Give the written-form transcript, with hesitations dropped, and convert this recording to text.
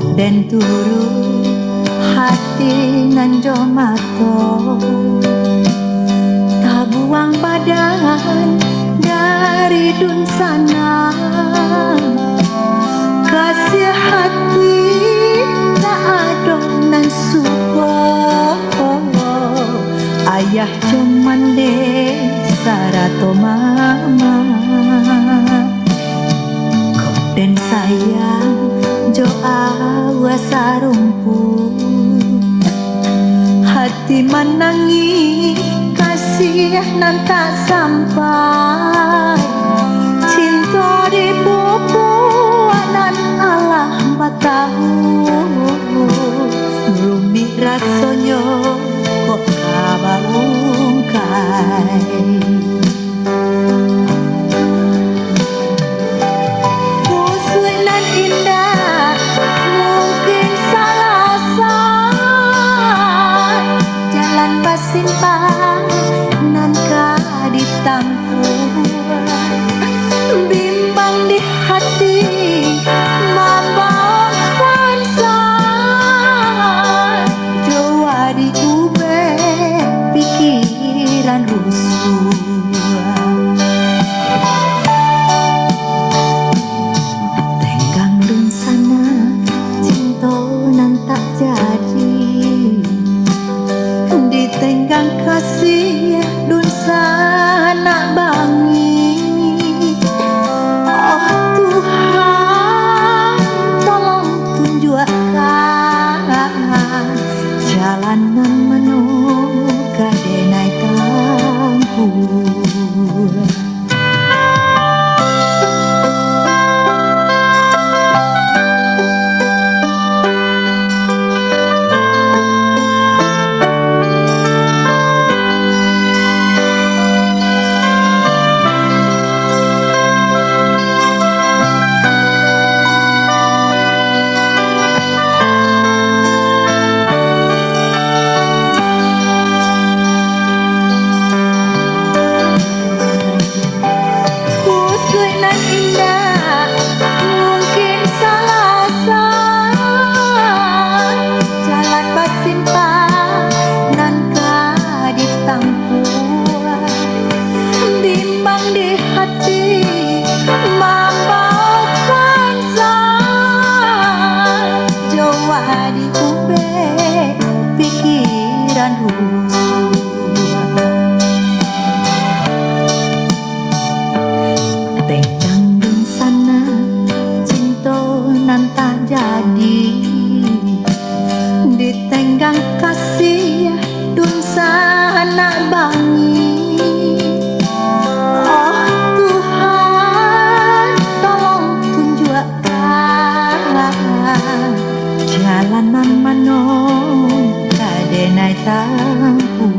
Den turu hati nan jomato, tak buang badan dari dun sana. Kasih hati tak ada nan suko, ayah cuman desa rato mama. Den sayang jo awas rumput, hati menangi kasih nan tak sampai. Cinta di bubuanan Allah batahu, rumit rasanya kok kabungkai. Simpang nan ka ditampu, bimbang di hati membawa sansan, jua di ube pikiran rusuh. Tenggang dun sana cinta nan tak jadi, tenggang kasih dun sana bangi. Oh Tuhan, tolong tunjukkan jalanan menuju ke denai kampung. Pikiran rusuh, tenggang dun sana cinta nan tak jadi, ditenggang kasih dun sana bangi. Oh Tuhan, tolong tunjukkan jalanan mano denai tampu.